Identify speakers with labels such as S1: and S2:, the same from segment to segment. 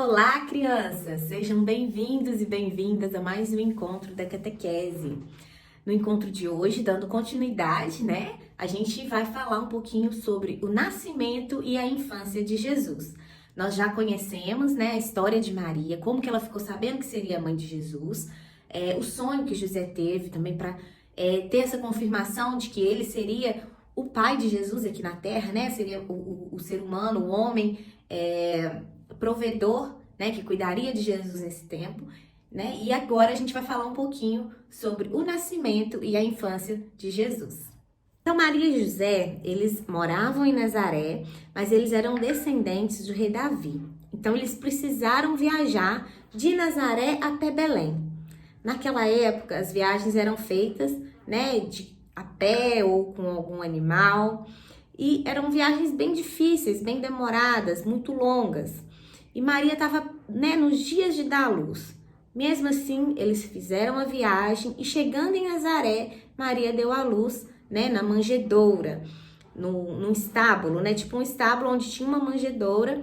S1: Olá, crianças! Sejam bem-vindos e bem-vindas a mais um encontro da catequese. No encontro de hoje, dando continuidade, a gente vai falar um pouquinho sobre o nascimento e a infância de Jesus. Nós já conhecemos, a história de Maria, como que ela ficou sabendo que seria a mãe de Jesus, o sonho que José teve também para ter essa confirmação de que ele seria o pai de Jesus aqui na Terra, Seria o ser humano, o homem, provedor, que cuidaria de Jesus nesse tempo, E agora a gente vai falar um pouquinho sobre o nascimento e a infância de Jesus. Então, Maria e José, eles moravam em Nazaré, mas eles eram descendentes do rei Davi. Então, eles precisaram viajar de Nazaré até Belém. Naquela época, as viagens eram feitas, a pé ou com algum animal. E eram viagens bem difíceis, bem demoradas, muito longas. E Maria estava, nos dias de dar à luz. Mesmo assim, eles fizeram a viagem e chegando em Nazaré, Maria deu à luz, na manjedoura, num estábulo, tipo um estábulo onde tinha uma manjedoura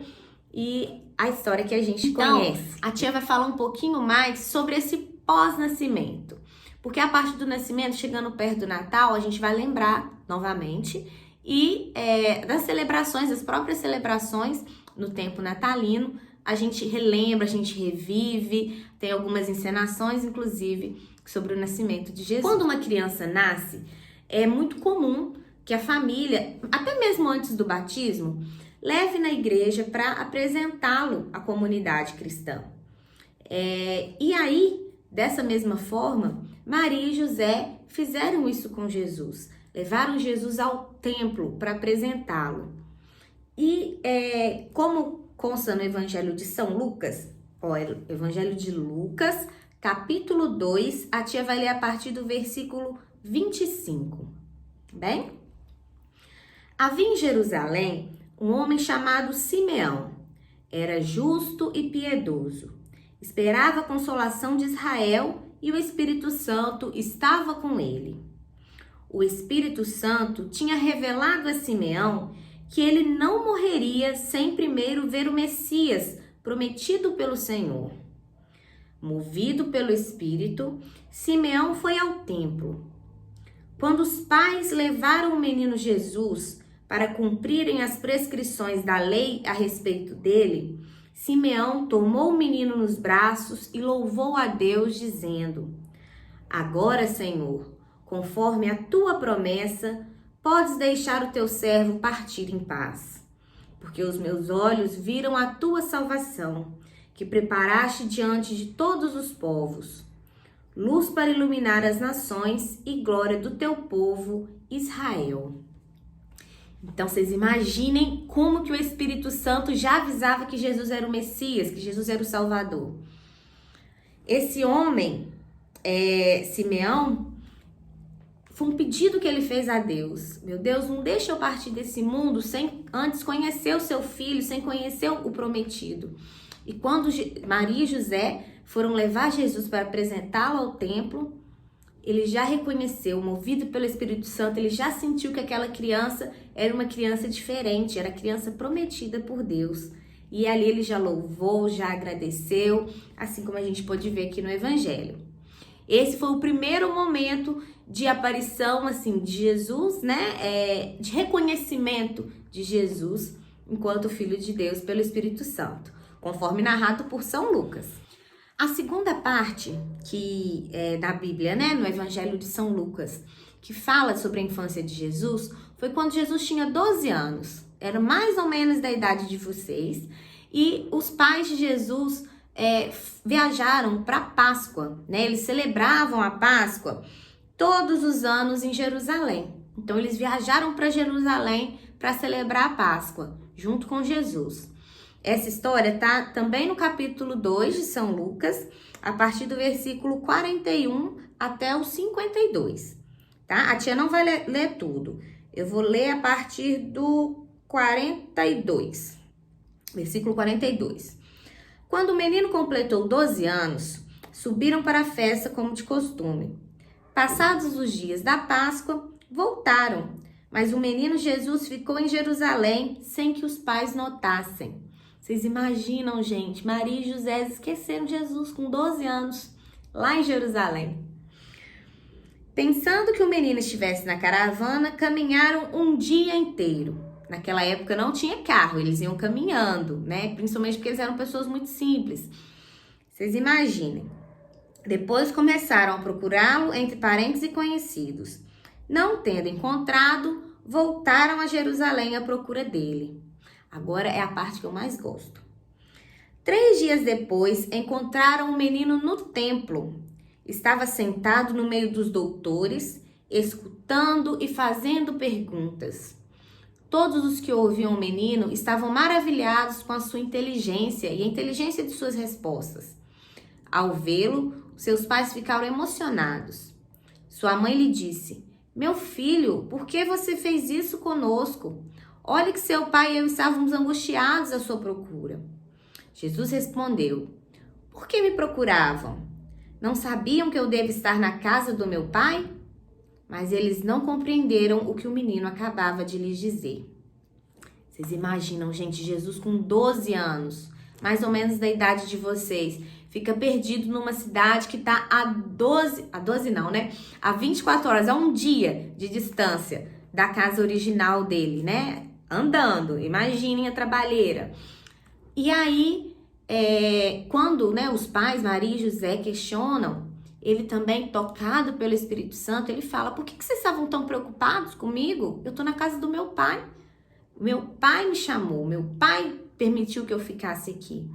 S1: e a história que a gente conhece. A tia vai falar um pouquinho mais sobre esse pós-nascimento. Porque a parte do nascimento, chegando perto do Natal, a gente vai lembrar novamente e das celebrações, das próprias celebrações no tempo natalino, a gente relembra, a gente revive, tem algumas encenações, inclusive, sobre o nascimento de Jesus. Quando uma criança nasce, é muito comum que a família, até mesmo antes do batismo, leve na igreja para apresentá-lo à comunidade cristã. E aí, dessa mesma forma, Maria e José fizeram isso com Jesus. Levaram Jesus ao templo para apresentá-lo. E como consta no Evangelho de São Lucas, Evangelho de Lucas, capítulo 2, a tia vai ler a partir do versículo 25. Bem? Havia em Jerusalém um homem chamado Simeão. Era justo e piedoso. Esperava a consolação de Israel e o Espírito Santo estava com ele. O Espírito Santo tinha revelado a Simeão que ele não morreria sem primeiro ver o Messias, prometido pelo Senhor. Movido pelo Espírito, Simeão foi ao templo. Quando os pais levaram o menino Jesus para cumprirem as prescrições da lei a respeito dele, Simeão tomou o menino nos braços e louvou a Deus, dizendo: Agora, Senhor, conforme a tua promessa, podes deixar o teu servo partir em paz, porque os meus olhos viram a tua salvação, que preparaste diante de todos os povos, luz para iluminar as nações e glória do teu povo, Israel. Então, vocês imaginem como que o Espírito Santo já avisava que Jesus era o Messias, que Jesus era o Salvador. Esse homem, Simeão, foi um pedido que ele fez a Deus. Meu Deus, não deixa eu partir desse mundo sem antes conhecer o seu filho, sem conhecer o prometido. E quando Maria e José foram levar Jesus para apresentá-lo ao templo, ele já reconheceu, movido pelo Espírito Santo, ele já sentiu que aquela criança era uma criança diferente, era a criança prometida por Deus. E ali ele já louvou, já agradeceu, assim como a gente pode ver aqui no Evangelho. Esse foi o primeiro momento de aparição, de Jesus, de reconhecimento de Jesus enquanto Filho de Deus pelo Espírito Santo, conforme narrado por São Lucas. A segunda parte que da Bíblia, no Evangelho de São Lucas, que fala sobre a infância de Jesus, foi quando Jesus tinha 12 anos. Era mais ou menos da idade de vocês. E os pais de Jesus viajaram para Páscoa, Eles celebravam a Páscoa todos os anos em Jerusalém. Então, eles viajaram para Jerusalém para celebrar a Páscoa, junto com Jesus. Essa história está também no capítulo 2 de São Lucas, a partir do versículo 41 até o 52, tá? A tia não vai ler tudo. Eu vou ler a partir do 42, versículo 42. Quando o menino completou 12 anos, subiram para a festa como de costume. Passados os dias da Páscoa, voltaram, mas o menino Jesus ficou em Jerusalém sem que os pais notassem. Vocês imaginam, gente, Maria e José esqueceram Jesus com 12 anos, lá em Jerusalém. Pensando que o menino estivesse na caravana, caminharam um dia inteiro. Naquela época não tinha carro, eles iam caminhando, né? Principalmente porque eles eram pessoas muito simples. Vocês imaginem. Depois começaram a procurá-lo entre parentes e conhecidos. Não tendo encontrado, voltaram a Jerusalém à procura dele. Agora é a parte que eu mais gosto. 3 dias depois, encontraram o menino no templo. Estava sentado no meio dos doutores, escutando e fazendo perguntas. Todos os que ouviam o menino estavam maravilhados com a sua inteligência e a inteligência de suas respostas. Ao vê-lo, seus pais ficaram emocionados. Sua mãe lhe disse: "Meu filho, por que você fez isso conosco? Olhe que seu pai e eu estávamos angustiados à sua procura." Jesus respondeu: "Por que me procuravam? Não sabiam que eu devo estar na casa do meu pai?" Mas eles não compreenderam o que o menino acabava de lhes dizer. Vocês imaginam, gente, Jesus com 12 anos, mais ou menos da idade de vocês, fica perdido numa cidade que está a 24 horas, a um dia de distância da casa original dele, né? Andando, imaginem a trabalheira. E aí, quando, né, os pais, Maria e José, questionam, ele também, tocado pelo Espírito Santo, ele fala: "Por que vocês estavam tão preocupados comigo? Eu estou na casa do meu pai. Meu pai me chamou, meu pai permitiu que eu ficasse aqui."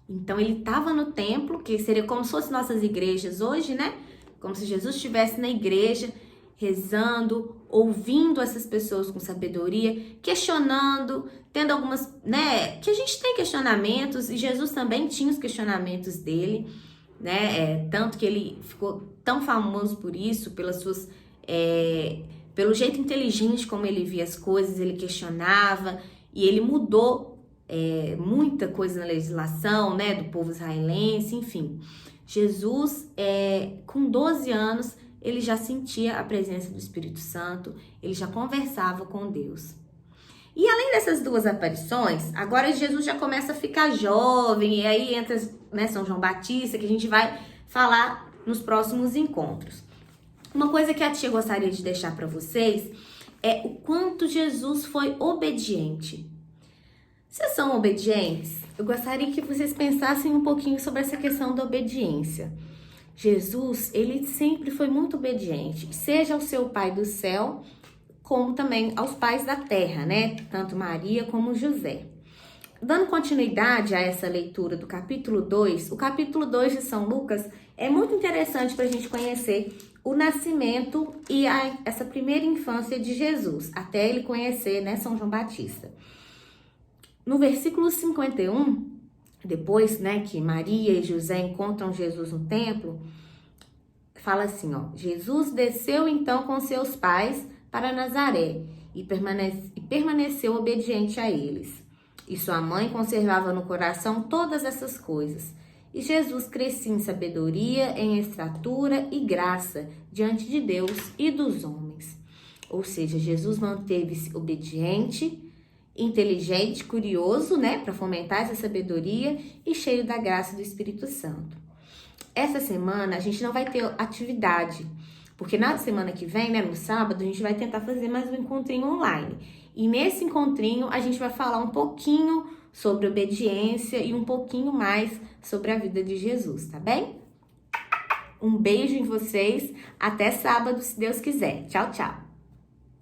S1: Então, ele estava no templo, que seria como se fossem nossas igrejas hoje, né? Como se Jesus estivesse na igreja, rezando, ouvindo essas pessoas com sabedoria, questionando, tendo algumas, né? Que a gente tem questionamentos, e Jesus também tinha os questionamentos dele, né? Tanto que ele ficou tão famoso por isso, pelas suas... pelo jeito inteligente como ele via as coisas, ele questionava, e ele mudou muita coisa na legislação, né, do povo israelense, enfim. Jesus, com 12 anos, ele já sentia a presença do Espírito Santo, ele já conversava com Deus. E além dessas 2 aparições, agora Jesus já começa a ficar jovem, e aí entra, né, São João Batista, que a gente vai falar nos próximos encontros. Uma coisa que a tia gostaria de deixar para vocês é o quanto Jesus foi obediente. Vocês são obedientes? Eu gostaria que vocês pensassem um pouquinho sobre essa questão da obediência. Jesus, ele sempre foi muito obediente, seja ao seu Pai do céu, como também aos pais da terra, né? Tanto Maria como José. Dando continuidade a essa leitura do capítulo 2, o capítulo 2 de São Lucas é muito interessante para a gente conhecer o nascimento e essa primeira infância de Jesus, até ele conhecer, né, São João Batista. No versículo 51, depois, né, que Maria e José encontram Jesus no templo, fala assim, ó: "Jesus desceu então com seus pais para Nazaré e permaneceu obediente a eles. E sua mãe conservava no coração todas essas coisas. E Jesus crescia em sabedoria, em estatura e graça diante de Deus e dos homens." Ou seja, Jesus manteve-se obediente, inteligente, curioso, né, para fomentar essa sabedoria e cheio da graça do Espírito Santo. Essa semana a gente não vai ter atividade, porque na semana que vem, né, no sábado, a gente vai tentar fazer mais um encontrinho online. E nesse encontrinho a gente vai falar um pouquinho sobre obediência e um pouquinho mais sobre a vida de Jesus, tá bem? Um beijo em vocês, até sábado, se Deus quiser. Tchau, tchau!